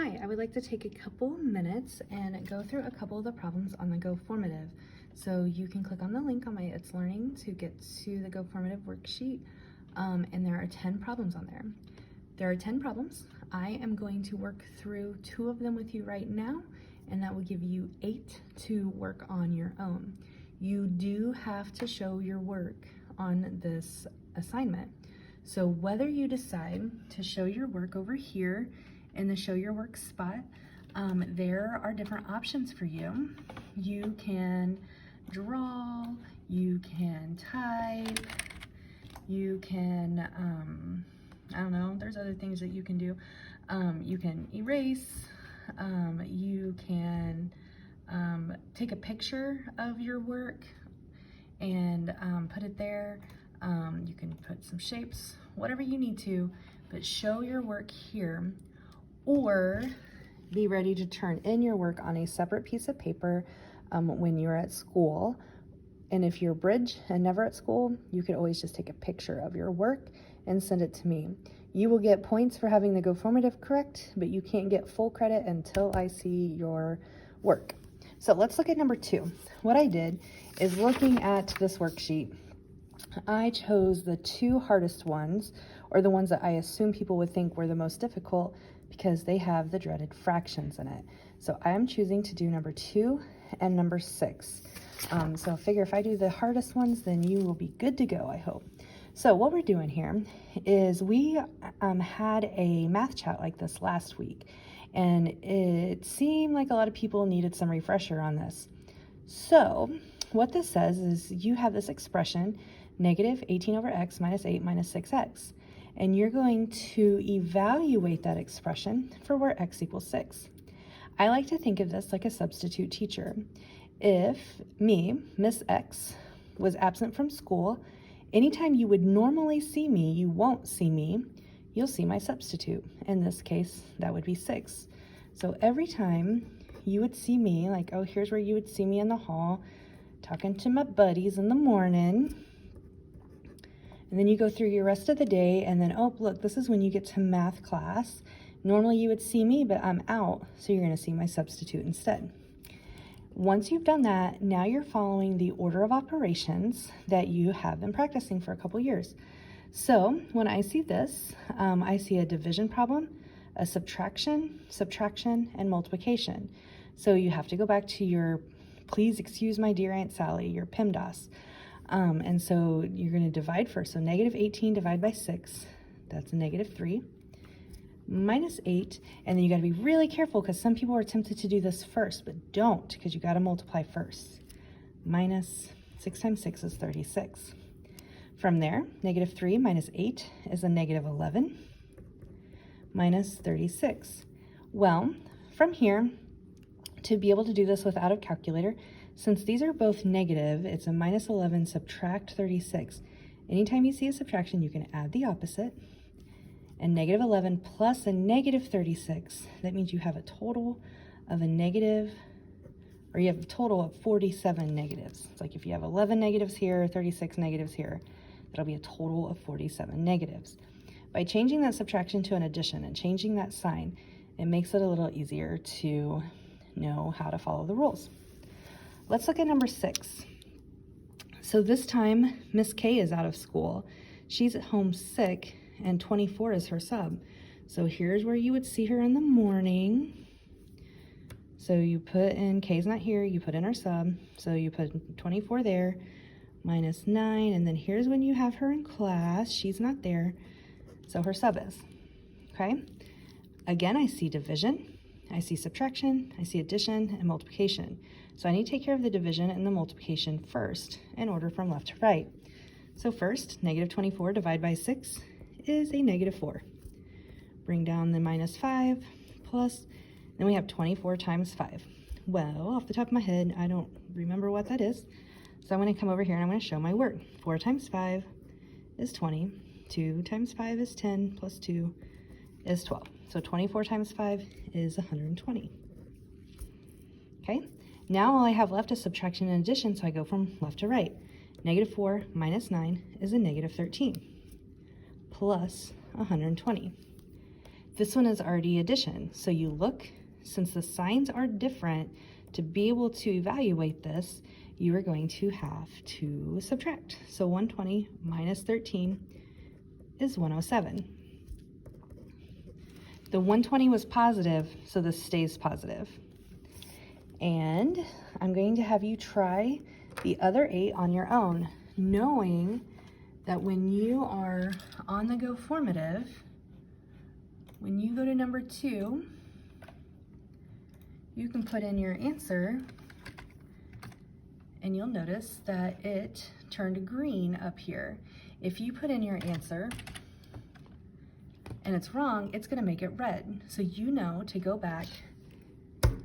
Hi, I would like to take a couple minutes and go through a couple of the problems on the Go Formative. So you can click on the link on my It's Learning to get to the Go Formative worksheet, and there are 10 problems on there. There are 10 problems. I am going to work through 2 of them with you right now, and that will give you 8 to work on your own. You do have to show your work on this assignment. So whether you decide to show your work over here in the show your work spot, there are different options for you. You can draw, you can type, you can, I don't know, there's other things that you can do. You can erase, you can take a picture of your work and put it there. You can put some shapes, whatever you need to, but show your work here, or be ready to turn in your work on a separate piece of paper when you're at school. And if you're bridge and never at school, you could always just take a picture of your work and send it to me. You will get points for having the Go Formative correct, but you can't get full credit until I see your work. So let's look at number 2. What I did is, looking at this worksheet, I chose the 2 hardest ones, or the ones that I assume people would think were the most difficult, because they have the dreaded fractions in it. So I am choosing to do number 2 and number 6. So I figure if I do the hardest ones, then you will be good to go, I hope. So what we're doing here is we had a math chat like this last week, and it seemed like a lot of people needed some refresher on this. So what this says is you have this expression, negative 18 over x minus 8 minus 6x. And you're going to evaluate that expression for where x equals 6. I like to think of this like a substitute teacher. If me, Miss X, was absent from school, anytime you would normally see me, you won't see me, you'll see my substitute. In this case, that would be 6. So every time you would see me, like, oh, here's where you would see me in the hall, talking to my buddies in the morning. And then you go through your rest of the day, and then, oh, look, this is when you get to math class. Normally you would see me, but I'm out, so you're going to see my substitute instead. Once you've done that, now you're following the order of operations that you have been practicing for a couple years. So when I see this, I see a division problem, a subtraction, and multiplication. So you have to go back to your, please excuse my dear Aunt Sally, your PEMDAS. And so you're going to divide first. So negative 18 divided by 6, that's a negative 3, minus 8. And then you got to be really careful, because some people are tempted to do this first, but don't, because you got to multiply first. Minus 6 times 6 is 36. From there, negative 3 minus 8 is a negative 11, minus 36. Well, from here, to be able to do this without a calculator, since these are both negative, it's a minus 11 subtract 36. Anytime you see a subtraction, you can add the opposite. And negative 11 plus a negative 36, that means you have a total of a negative, or you have a total of 47 negatives. It's like if you have 11 negatives here, 36 negatives here, that'll be a total of 47 negatives. By changing that subtraction to an addition and changing that sign, it makes it a little easier to know how to follow the rules. Let's look at number 6. So this time, Miss K is out of school. She's at home sick, and 24 is her sub. So here's where you would see her in the morning. So you put in, K's not here, you put in her sub. So you put 24 there, minus 9, and then here's when you have her in class. She's not there, so her sub is, okay? Again, I see division, I see subtraction, I see addition, and multiplication. So I need to take care of the division and the multiplication first in order from left to right. So first, negative 24 divided by 6 is a negative 4. Bring down the minus 5 plus, then we have 24 times 5. Well, off the top of my head, I don't remember what that is. So I'm going to come over here and I'm going to show my work. 4 times 5 is 20. 2 times 5 is 10 plus 2 is 12. So 24 times 5 is 120. Okay, now all I have left is subtraction and addition, so I go from left to right. Negative 4 minus 9 is a negative 13, plus 120. This one is already addition. So you look, since the signs are different, to be able to evaluate this, you are going to have to subtract. So 120 minus 13 is 107. The 120 was positive, so this stays positive. And I'm going to have you try the other 8 on your own, knowing that when you are on the Go Formative, when you go to number 2, you can put in your answer and you'll notice that it turned green up here. If you put in your answer and it's wrong, it's gonna make it red. So you know to go back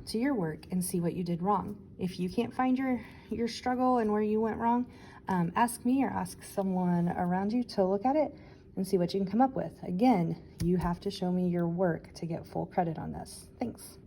to your work and see what you did wrong. If you can't find your struggle and where you went wrong, ask me or ask someone around you to look at it and see what you can come up with. Again, you have to show me your work to get full credit on this. Thanks.